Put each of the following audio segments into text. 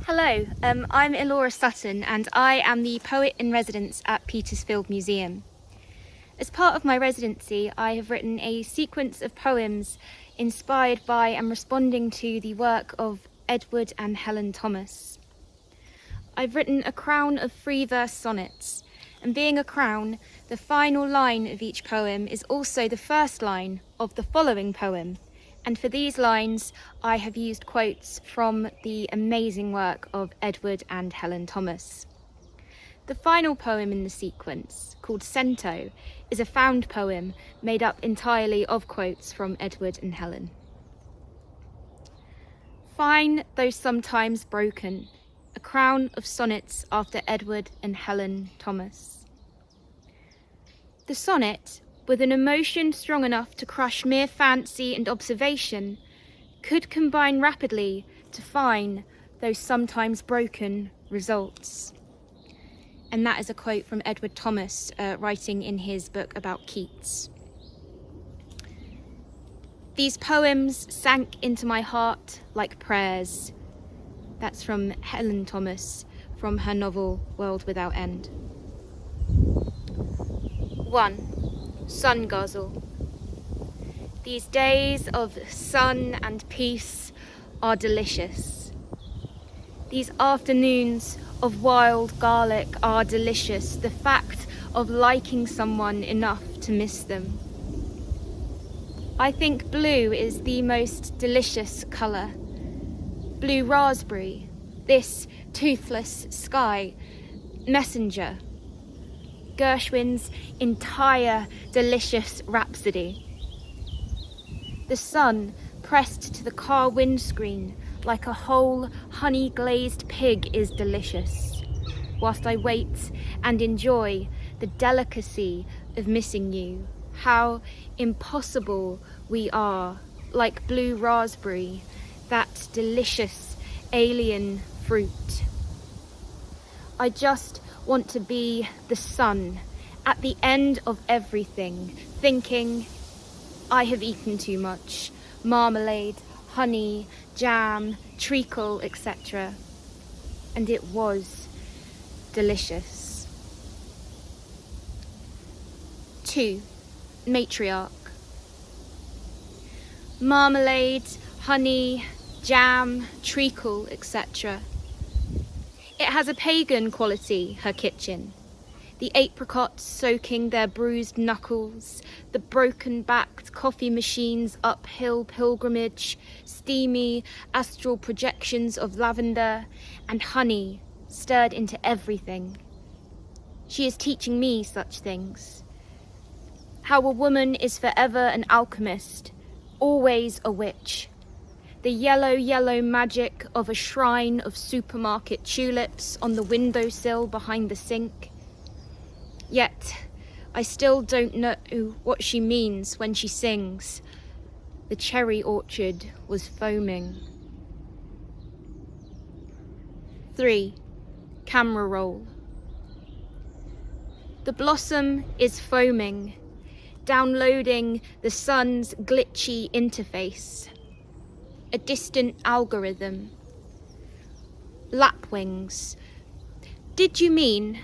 Hello, I'm Ellora Sutton and I am the Poet in Residence at Petersfield Museum. As part of my residency, I have written a sequence of poems inspired by and responding to the work of Edward and Helen Thomas. I've written a crown of free verse sonnets, and being a crown, the final line of each poem is also the first line of the following poem. And for these lines, I have used quotes from the amazing work of Edward and Helen Thomas. The final poem in the sequence, called Cento, is a found poem made up entirely of quotes from Edward and Helen. Fine, though sometimes broken, a crown of sonnets after Edward and Helen Thomas. The sonnet, with an emotion strong enough to crush mere fancy and observation, could combine rapidly to fine, though sometimes broken, results. And that is a quote from Edward Thomas, writing in his book about Keats. These poems sank into my heart like prayers. That's from Helen Thomas, from her novel World Without End. 1. Sun guzzle. These days of sun and peace are delicious. These afternoons of wild garlic are delicious. The fact of liking someone enough to miss them. I think blue is the most delicious colour. Blue raspberry, this toothless sky, messenger. Gershwin's entire delicious rhapsody. The sun pressed to the car windscreen like a whole honey-glazed pig is delicious, whilst I wait and enjoy the delicacy of missing you. How impossible we are, like blue raspberry, that delicious alien fruit. I just want to be the sun at the end of everything, thinking I have eaten too much, marmalade, honey, jam, treacle, etc. And it was delicious. 2. Matriarch. Marmalade, honey, jam, treacle, etc. It has a pagan quality, her kitchen. The apricots soaking their bruised knuckles, the broken-backed coffee machine's uphill pilgrimage, steamy astral projections of lavender, and honey stirred into everything. She is teaching me such things. How a woman is forever an alchemist, always a witch. The yellow magic of a shrine of supermarket tulips on the windowsill behind the sink. Yet, I still don't know what she means when she sings. The cherry orchard was foaming. 3. Camera roll. The blossom is foaming, downloading the sun's glitchy interface. A distant algorithm. Lapwings. Did you mean,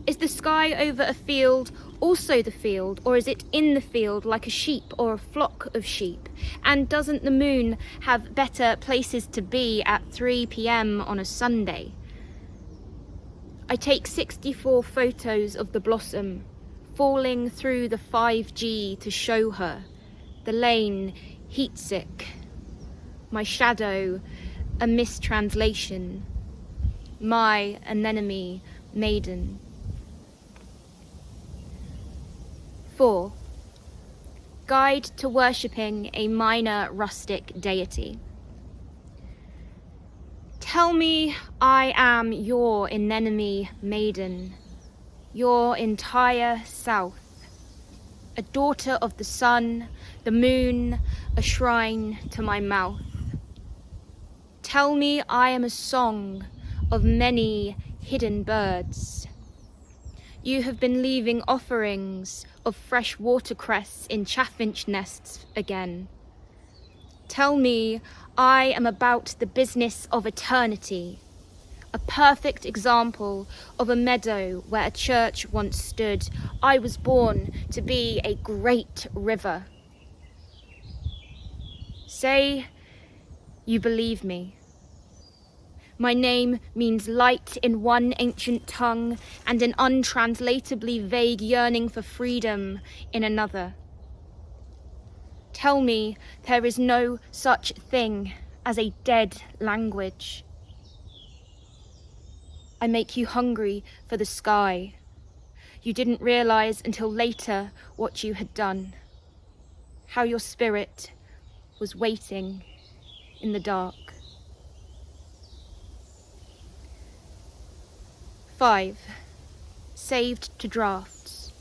is the sky over a field also the field, or is it in the field like a sheep or a flock of sheep? And doesn't the moon have better places to be at 3 p.m. on a Sunday? I take 64 photos of the blossom, falling through the 5G to show her. The lane, heat-sick. My shadow, a mistranslation. My anemone maiden. 4. Guide to worshipping a minor rustic deity. Tell me I am your anemone maiden, your entire south. A daughter of the sun, the moon, a shrine to my mouth. Tell me I am a song of many hidden birds. You have been leaving offerings of fresh watercress in chaffinch nests again. Tell me I am about the business of eternity, a perfect example of a meadow where a church once stood. I was born to be a great river. Say you believe me. My name means light in one ancient tongue and an untranslatably vague yearning for freedom in another. Tell me there is no such thing as a dead language. I make you hungry for the sky. You didn't realize until later what you had done, how your spirit was waiting in the dark. 5. Saved to drafts.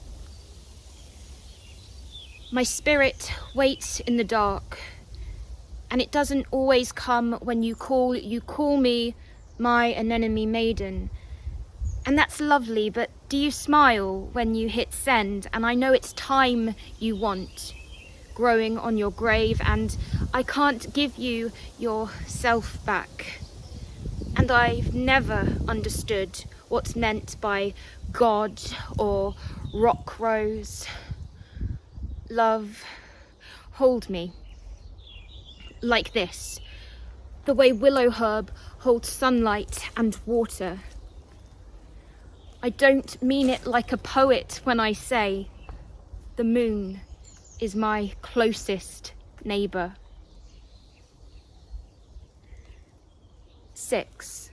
My spirit waits in the dark, and it doesn't always come when you call me my anemone maiden. And that's lovely, but do you smile when you hit send? And I know it's time you want, growing on your grave, and I can't give you yourself back. And I've never understood what's meant by God or rock rose. Love, hold me like this, the way willow herb holds sunlight and water. I don't mean it like a poet when I say the moon is my closest neighbour. 6.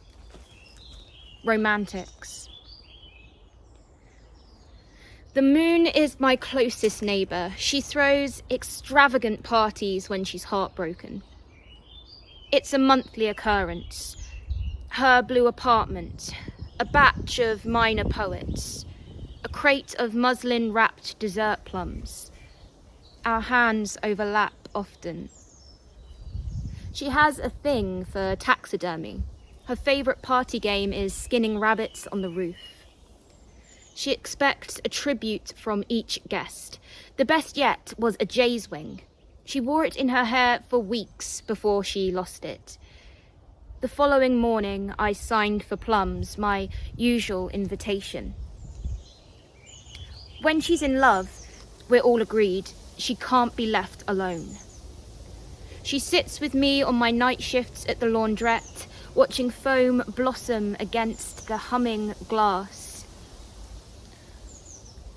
Romantics. The moon is my closest neighbour. She throws extravagant parties when she's heartbroken. It's a monthly occurrence. Her blue apartment, a batch of minor poets, a crate of muslin-wrapped dessert plums. Our hands overlap often. She has a thing for taxidermy. Her favourite party game is skinning rabbits on the roof. She expects a tribute from each guest. The best yet was a jay's wing. She wore it in her hair for weeks before she lost it. The following morning, I signed for plums, my usual invitation. When she's in love, we're all agreed, she can't be left alone. She sits with me on my night shifts at the laundrette, watching foam blossom against the humming glass.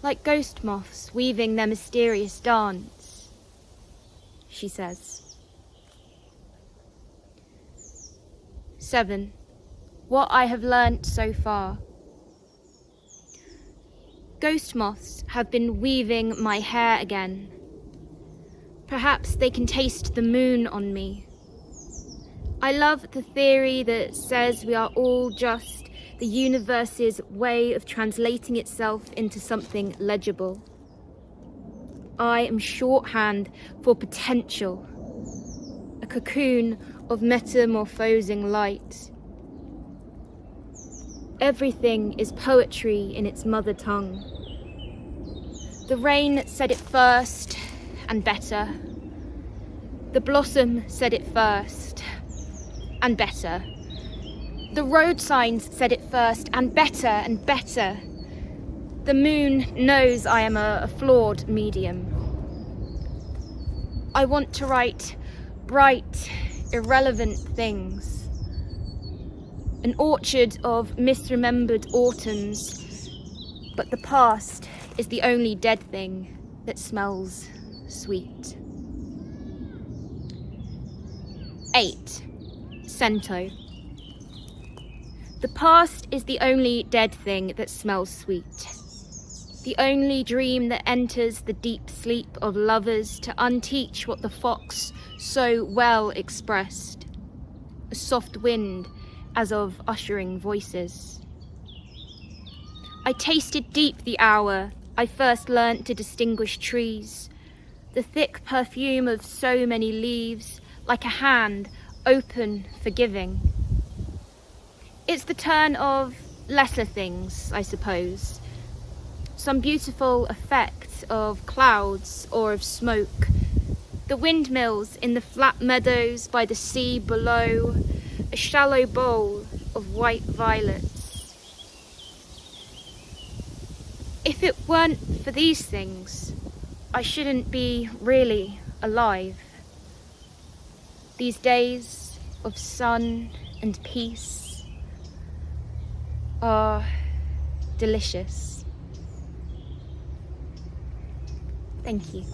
Like ghost moths weaving their mysterious dance, she says. 7. What I have learnt so far. Ghost moths have been weaving my hair again. Perhaps they can taste the moon on me. I love the theory that says we are all just the universe's way of translating itself into something legible. I am shorthand for potential, a cocoon of metamorphosing light. Everything is poetry in its mother tongue. The rain said it first and better. The blossom said it first and better. The road signs said it first and better and better. The moon knows I am a flawed medium. I want to write bright, irrelevant things. An orchard of misremembered autumns, but the past is the only dead thing that smells sweet. 8. Cento. The past is the only dead thing that smells sweet. The only dream that enters the deep sleep of lovers to unteach what the fox so well expressed. A soft wind as of ushering voices. I tasted deep the hour I first learnt to distinguish trees, the thick perfume of so many leaves, like a hand open, forgiving. It's the turn of lesser things, I suppose. Some beautiful effect of clouds or of smoke. The windmills in the flat meadows by the sea below, a shallow bowl of white violets. If it weren't for these things, I shouldn't be really alive. These days of sun and peace are delicious. Thank you.